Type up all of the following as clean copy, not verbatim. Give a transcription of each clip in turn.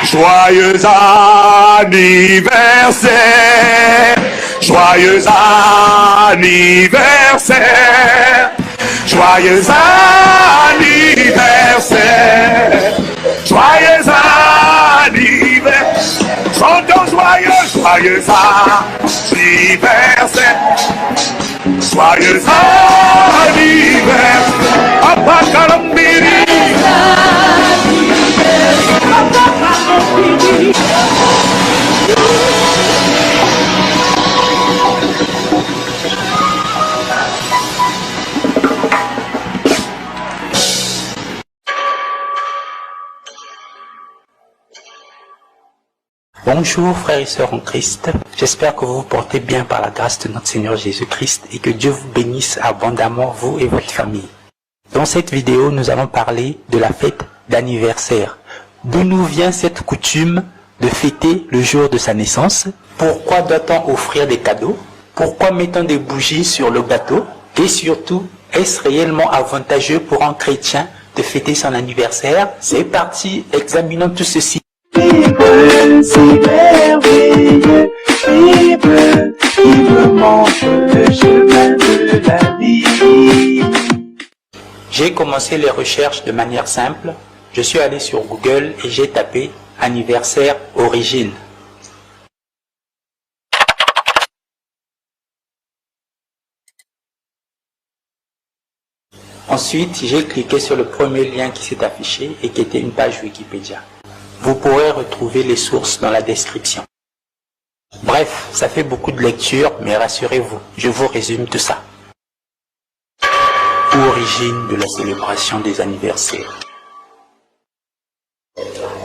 Joyeux anniversaire, joyeux anniversaire, joyeux anniversaire, joyeux anniversaire, chantons joyeux, joyeux anniversaire, joyeux anniversaire, Papa Kalambiri. Bonjour frères et sœurs en Christ, j'espère que vous vous portez bien par la grâce de notre Seigneur Jésus-Christ et que Dieu vous bénisse abondamment, vous et votre famille. Dans cette vidéo, nous allons parler de la fête d'anniversaire. D'où nous vient cette coutume de fêter le jour de sa naissance? Pourquoi doit-on offrir des cadeaux? Pourquoi met-on des bougies sur le gâteau? Et surtout, est-ce réellement avantageux pour un chrétien de fêter son anniversaire? C'est parti, examinons tout ceci. Si merveilleux, vivement le chemin de la vie. J'ai commencé les recherches de manière simple. Je suis allé sur Google et j'ai tapé anniversaire origine. Ensuite, j'ai cliqué sur le premier lien qui s'est affiché et qui était une page Wikipédia. Vous pourrez retrouver les sources dans la description. Bref, ça fait beaucoup de lecture, mais rassurez-vous, je vous résume tout ça. Origine de la célébration des anniversaires.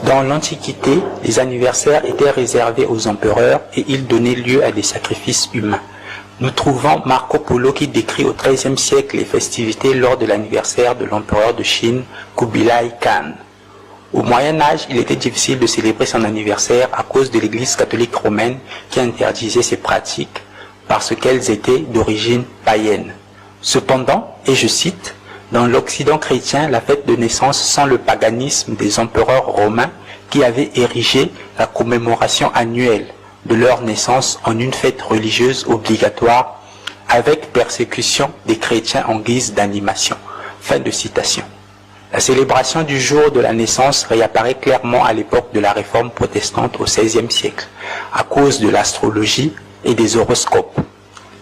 Dans l'Antiquité, les anniversaires étaient réservés aux empereurs et ils donnaient lieu à des sacrifices humains. Nous trouvons Marco Polo qui décrit au XIIIe siècle les festivités lors de l'anniversaire de l'empereur de Chine, Kubilai Khan. Au Moyen-Âge, il était difficile de célébrer son anniversaire à cause de l'Église catholique romaine qui interdisait ces pratiques parce qu'elles étaient d'origine païenne. Cependant, et je cite, « Dans l'Occident chrétien, la fête de naissance sent le paganisme des empereurs romains qui avaient érigé la commémoration annuelle de leur naissance en une fête religieuse obligatoire avec persécution des chrétiens en guise d'animation. » Fin de citation. La célébration du jour de la naissance réapparaît clairement à l'époque de la réforme protestante au XVIe siècle, à cause de l'astrologie et des horoscopes.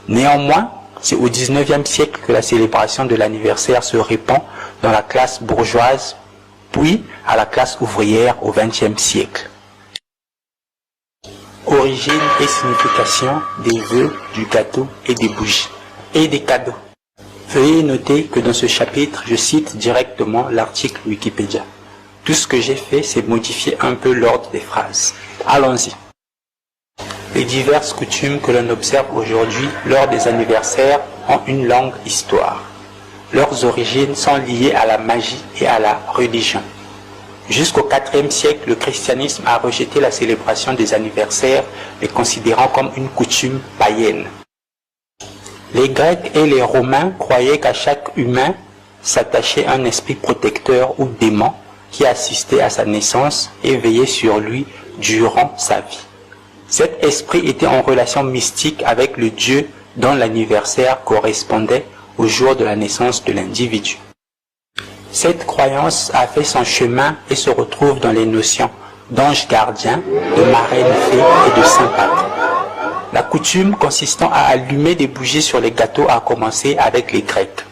Néanmoins, c'est au XIXe siècle que la célébration de l'anniversaire se répand dans la classe bourgeoise, puis à la classe ouvrière au XXe siècle. Origine et signification des vœux, du gâteau et des bougies, et des cadeaux. Veuillez noter que dans ce chapitre, je cite directement l'article Wikipédia. Tout ce que j'ai fait, c'est modifier un peu l'ordre des phrases. Allons-y. Les diverses coutumes que l'on observe aujourd'hui lors des anniversaires ont une longue histoire. Leurs origines sont liées à la magie et à la religion. Jusqu'au IVe siècle, le christianisme a rejeté la célébration des anniversaires, les considérant comme une coutume païenne. Les Grecs et les Romains croyaient qu'à chaque humain s'attachait un esprit protecteur ou démon qui assistait à sa naissance et veillait sur lui durant sa vie. Cet esprit était en relation mystique avec le Dieu dont l'anniversaire correspondait au jour de la naissance de l'individu. Cette croyance a fait son chemin et se retrouve dans les notions d'ange gardien, de marraine fée et de saint pape. La coutume consistant à allumer des bougies sur les gâteaux a commencé avec les Grecs.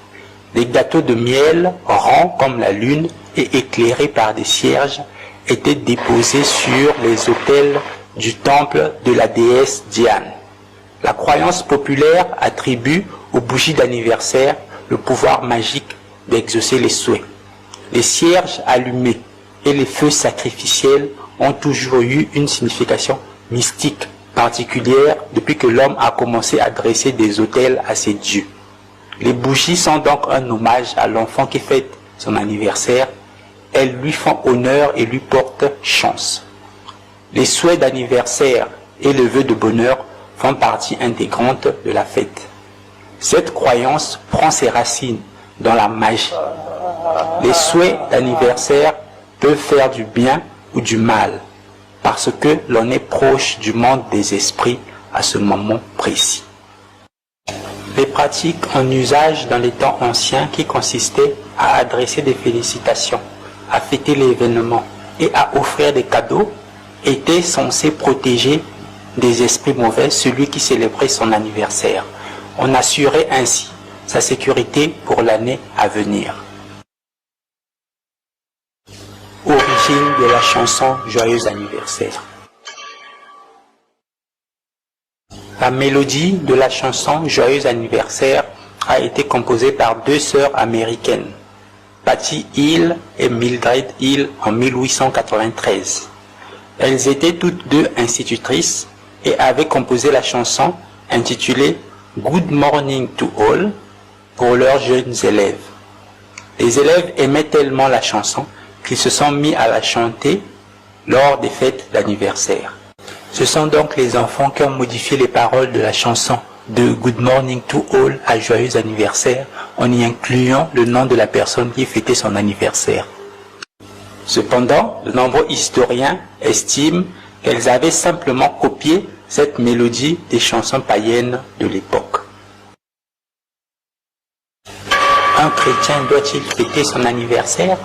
Les gâteaux de miel, ronds comme la lune et éclairés par des cierges, étaient déposés sur les autels du temple de la déesse Diane. La croyance populaire attribue aux bougies d'anniversaire le pouvoir magique d'exaucer les souhaits. Les cierges allumés et les feux sacrificiels ont toujours eu une signification mystique particulière depuis que l'homme a commencé à dresser des autels à ses dieux. Les bougies sont donc un hommage à l'enfant qui fête son anniversaire. Elles lui font honneur et lui portent chance. Les souhaits d'anniversaire et le vœu de bonheur font partie intégrante de la fête. Cette croyance prend ses racines dans la magie. Les souhaits d'anniversaire peuvent faire du bien ou du mal, parce que l'on est proche du monde des esprits à ce moment précis. Les pratiques en usage dans les temps anciens qui consistaient à adresser des félicitations, à fêter l'événement et à offrir des cadeaux étaient censées protéger des esprits mauvais celui qui célébrait son anniversaire. On assurait ainsi sa sécurité pour l'année à venir. Origine de la chanson Joyeux anniversaire. La mélodie de la chanson Joyeux anniversaire a été composée par deux sœurs américaines, Patty Hill et Mildred Hill, en 1893. Elles étaient toutes deux institutrices et avaient composé la chanson intitulée Good Morning to All pour leurs jeunes élèves. Les élèves aimaient tellement la chanson qu'ils se sont mis à la chanter lors des fêtes d'anniversaire. Ce sont donc les enfants qui ont modifié les paroles de la chanson de Good Morning to All à Joyeux anniversaire en y incluant le nom de la personne qui fêtait son anniversaire. Cependant, de nombreux historiens estiment qu'elles avaient simplement copié cette mélodie des chansons païennes de l'époque. Un chrétien doit-il fêter son anniversaire?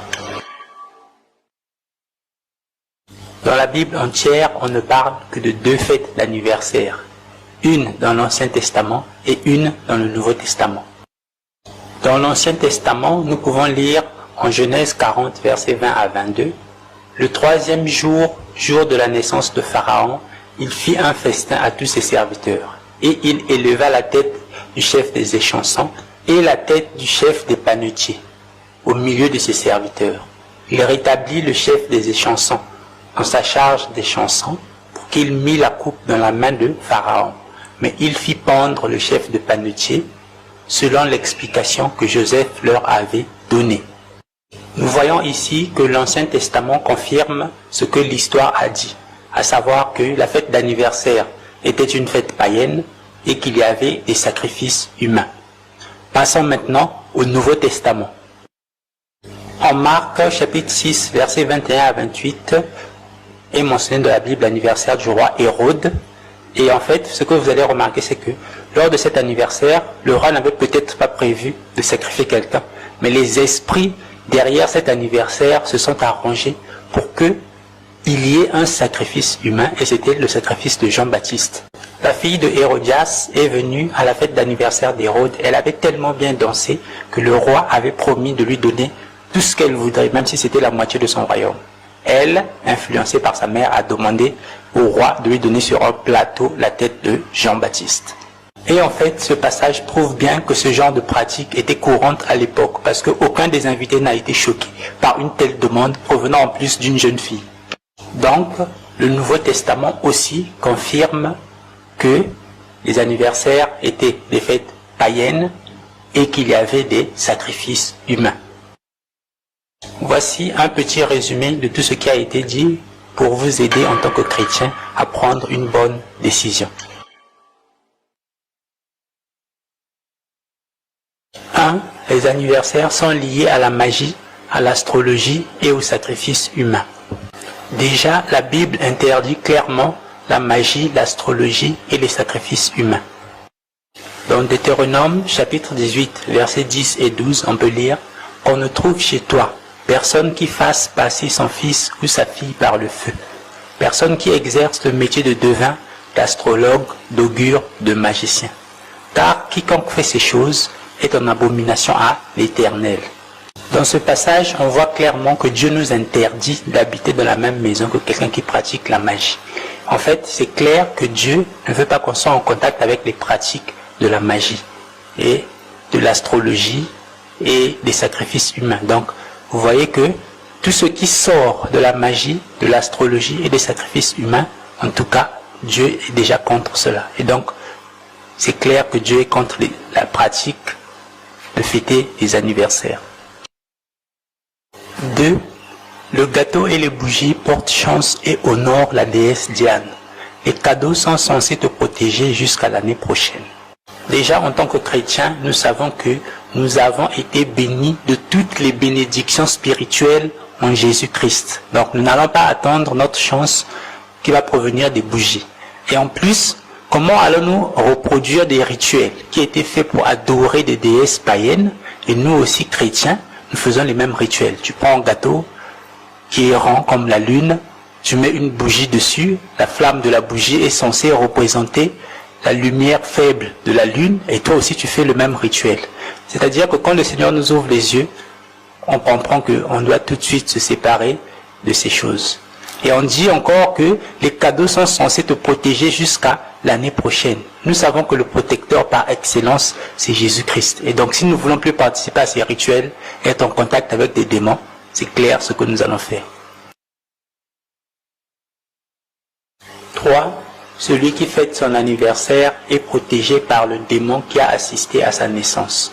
Dans la Bible entière, on ne parle que de deux fêtes d'anniversaire, une dans l'Ancien Testament et une dans le Nouveau Testament. Dans l'Ancien Testament, nous pouvons lire en Genèse 40, versets 20 à 22, « Le troisième jour, jour de la naissance de Pharaon, il fit un festin à tous ses serviteurs, et il éleva la tête du chef des échansons et la tête du chef des panetiers au milieu de ses serviteurs. Il rétablit le chef des échansons en sa charge des chansons pour qu'il mit la coupe dans la main de Pharaon. Mais il fit pendre le chef de panetier selon l'explication que Joseph leur avait donnée. » Nous voyons ici que l'Ancien Testament confirme ce que l'histoire a dit, à savoir que la fête d'anniversaire était une fête païenne et qu'il y avait des sacrifices humains. Passons maintenant au Nouveau Testament. En Marc chapitre 6, versets 21 à 28, est mentionné dans la Bible l'anniversaire du roi Hérode. Et en fait, ce que vous allez remarquer, c'est que lors de cet anniversaire, le roi n'avait peut-être pas prévu de sacrifier quelqu'un, mais les esprits derrière cet anniversaire se sont arrangés pour qu'il y ait un sacrifice humain, et c'était le sacrifice de Jean-Baptiste. La fille de Hérodias est venue à la fête d'anniversaire d'Hérode. Elle avait tellement bien dansé que le roi avait promis de lui donner tout ce qu'elle voudrait, même si c'était la moitié de son royaume. Elle, influencée par sa mère, a demandé au roi de lui donner sur un plateau la tête de Jean-Baptiste. Et en fait, ce passage prouve bien que ce genre de pratique était courante à l'époque, parce qu'aucun des invités n'a été choqué par une telle demande provenant en plus d'une jeune fille. Donc, le Nouveau Testament aussi confirme que les anniversaires étaient des fêtes païennes et qu'il y avait des sacrifices humains. Voici un petit résumé de tout ce qui a été dit pour vous aider en tant que chrétien à prendre une bonne décision. 1. Les anniversaires sont liés à la magie, à l'astrologie et au sacrifice humain. Déjà, la Bible interdit clairement la magie, l'astrologie et les sacrifices humains. Dans Deutéronome, chapitre 18, versets 10 et 12, on peut lire « On ne trouve chez toi personne qui fasse passer son fils ou sa fille par le feu, personne qui exerce le métier de devin, d'astrologue, d'augure, de magicien. Car quiconque fait ces choses est en abomination à l'Éternel. » Dans ce passage, on voit clairement que Dieu nous interdit d'habiter dans la même maison que quelqu'un qui pratique la magie. En fait, c'est clair que Dieu ne veut pas qu'on soit en contact avec les pratiques de la magie et de l'astrologie et des sacrifices humains. Donc, vous voyez que tout ce qui sort de la magie, de l'astrologie et des sacrifices humains, en tout cas, Dieu est déjà contre cela. Et donc, c'est clair que Dieu est contre la pratique de fêter les anniversaires. 2. Le gâteau et les bougies portent chance et honorent la déesse Diane. Les cadeaux sont censés te protéger jusqu'à l'année prochaine. Déjà, en tant que chrétiens, nous savons que nous avons été bénis de toutes les bénédictions spirituelles en Jésus-Christ. Donc, nous n'allons pas attendre notre chance qui va provenir des bougies. Et en plus, comment allons-nous reproduire des rituels qui étaient faits pour adorer des déesses païennes, et nous aussi chrétiens, nous faisons les mêmes rituels. Tu prends un gâteau qui est rond comme la lune, tu mets une bougie dessus, la flamme de la bougie est censée représenter la lumière faible de la lune, et toi aussi tu fais le même rituel. C'est-à-dire que quand le Seigneur nous ouvre les yeux, on comprend qu'on doit tout de suite se séparer de ces choses. Et on dit encore que les cadeaux sont censés te protéger jusqu'à l'année prochaine. Nous savons que le protecteur par excellence, c'est Jésus-Christ. Et donc si nous ne voulons plus participer à ces rituels, être en contact avec des démons, c'est clair ce que nous allons faire. 3. Celui qui fête son anniversaire est protégé par le démon qui a assisté à sa naissance.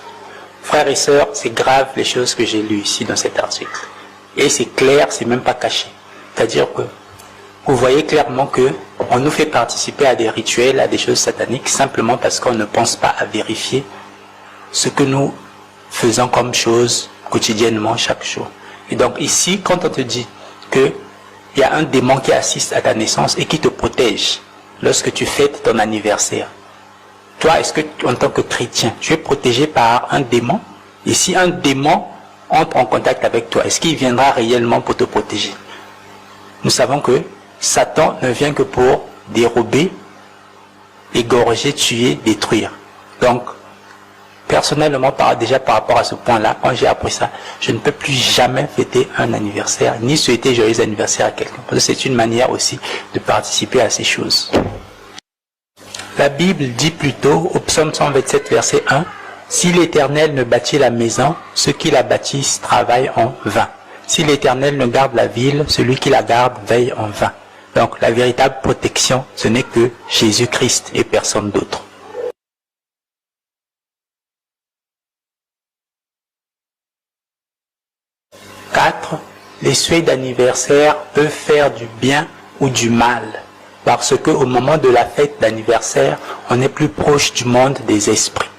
Frères et sœurs, c'est grave les choses que j'ai lues ici dans cet article. Et c'est clair, c'est même pas caché. C'est-à-dire que vous voyez clairement que on nous fait participer à des rituels, à des choses sataniques, simplement parce qu'on ne pense pas à vérifier ce que nous faisons comme chose quotidiennement chaque jour. Et donc ici, quand on te dit qu'il y a un démon qui assiste à ta naissance et qui te protège lorsque tu fêtes ton anniversaire, toi, est-ce que en tant que chrétien, tu es protégé par un démon? Et si un démon entre en contact avec toi, est-ce qu'il viendra réellement pour te protéger? Nous savons que Satan ne vient que pour dérober, égorger, tuer, détruire. Donc, personnellement, déjà par rapport à ce point-là, quand j'ai appris ça, je ne peux plus jamais fêter un anniversaire, ni souhaiter joyeux anniversaire à quelqu'un. Parce que c'est une manière aussi de participer à ces choses. La Bible dit plutôt, au psaume 127, verset 1, « Si l'Éternel ne bâtit la maison, ceux qui la bâtissent travaillent en vain. Si l'Éternel ne garde la ville, celui qui la garde veille en vain. » Donc la véritable protection, ce n'est que Jésus-Christ et personne d'autre. « 4. Les souhaits d'anniversaire peuvent faire du bien ou du mal. Parce qu'au moment de la fête d'anniversaire, on est plus proche du monde des esprits. »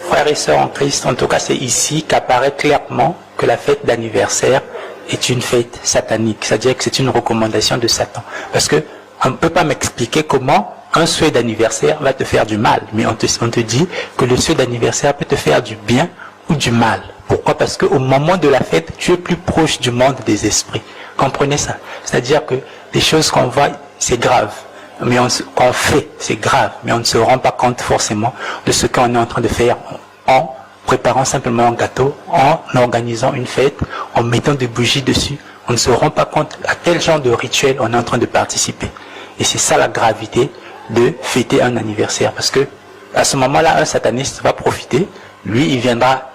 Frères et sœurs en Christ, en tout cas c'est ici qu'apparaît clairement que la fête d'anniversaire est une fête satanique. C'est-à-dire que c'est une recommandation de Satan. Parce que on ne peut pas m'expliquer comment un souhait d'anniversaire va te faire du mal. Mais on te dit que le souhait d'anniversaire peut te faire du bien ou du mal. Pourquoi? Parce qu'au moment de la fête, tu es plus proche du monde des esprits. Comprenez ça? C'est-à-dire que les choses qu'on voit, c'est grave. Mais qu'on fait, c'est grave. Mais on ne se rend pas compte forcément de ce qu'on est en train de faire en préparant simplement un gâteau, en organisant une fête, en mettant des bougies dessus. On ne se rend pas compte à quel genre de rituel on est en train de participer. Et c'est ça la gravité de fêter un anniversaire. Parce que à ce moment-là, un sataniste va profiter. Lui, il viendra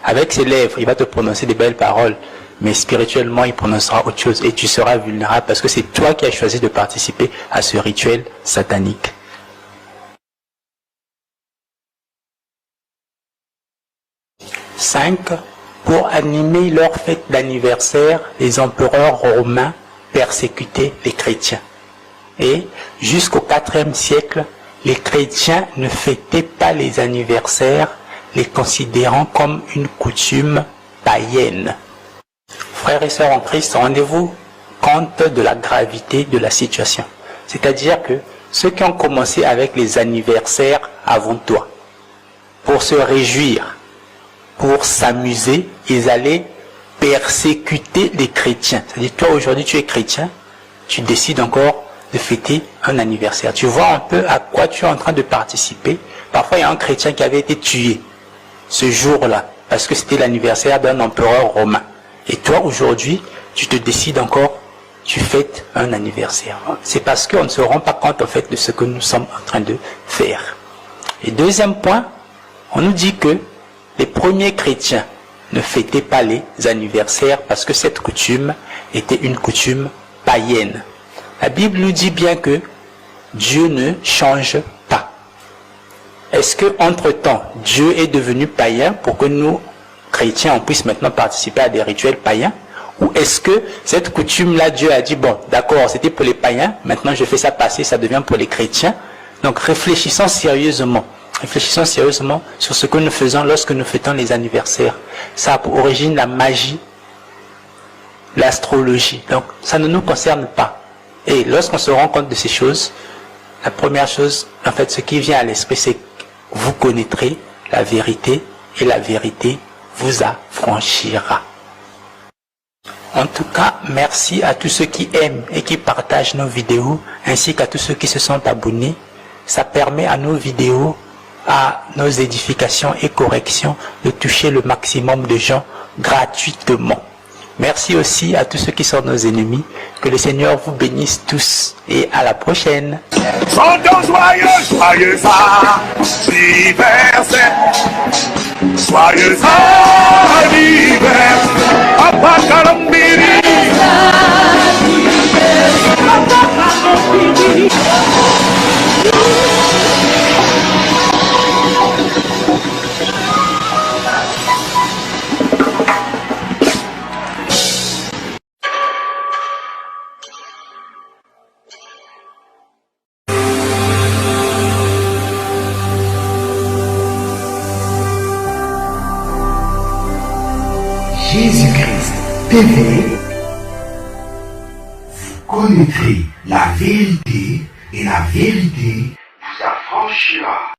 avec ses lèvres, il va te prononcer des belles paroles. Mais spirituellement, il prononcera autre chose. Et tu seras vulnérable parce que c'est toi qui as choisi de participer à ce rituel satanique. « 5. Pour animer leur fête d'anniversaire, les empereurs romains persécutaient les chrétiens. Et jusqu'au IVe siècle, les chrétiens ne fêtaient pas les anniversaires, les considérant comme une coutume païenne. Frères et sœurs en Christ, rendez-vous compte de la gravité de la situation. C'est-à-dire que ceux qui ont commencé avec les anniversaires avant toi, pour se réjouir, pour s'amuser, ils allaient persécuter les chrétiens. C'est-à-dire, toi aujourd'hui tu es chrétien, tu décides encore de fêter un anniversaire. Tu vois un peu à quoi tu es en train de participer. Parfois il y a un chrétien qui avait été tué ce jour-là, parce que c'était l'anniversaire d'un empereur romain. Et toi aujourd'hui, tu te décides encore tu fêtes un anniversaire. C'est parce qu'on ne se rend pas compte en fait de ce que nous sommes en train de faire. Et deuxième point, on nous dit que les premiers chrétiens ne fêtaient pas les anniversaires parce que cette coutume était une coutume païenne. La Bible nous dit bien que Dieu ne change pas. Est-ce que entre-temps, Dieu est devenu païen pour que nous, chrétiens, on puisse maintenant participer à des rituels païens? Ou est-ce que cette coutume-là, Dieu a dit, bon, d'accord, c'était pour les païens, maintenant je fais ça passer, ça devient pour les chrétiens. Donc réfléchissons sérieusement sur ce que nous faisons lorsque nous fêtons les anniversaires. Ça a pour origine la magie, l'astrologie. Donc ça ne nous concerne pas. Et lorsqu'on se rend compte de ces choses, la première chose, en fait, ce qui vient à l'esprit, c'est que vous connaîtrez la vérité et la vérité vous affranchira. En tout cas, merci à tous ceux qui aiment et qui partagent nos vidéos, ainsi qu'à tous ceux qui se sont abonnés. Ça permet à nos vidéos, à nos édifications et corrections de toucher le maximum de gens gratuitement. Merci aussi à tous ceux qui sont nos ennemis. Que le Seigneur vous bénisse tous et à la prochaine. Chantons joyeux, joyeux anniversaire. Joyeux anniversaire. Papa Kalambiri. Jésus-Christ TV, vous connaîtrez la vérité et la vérité vous affranchira.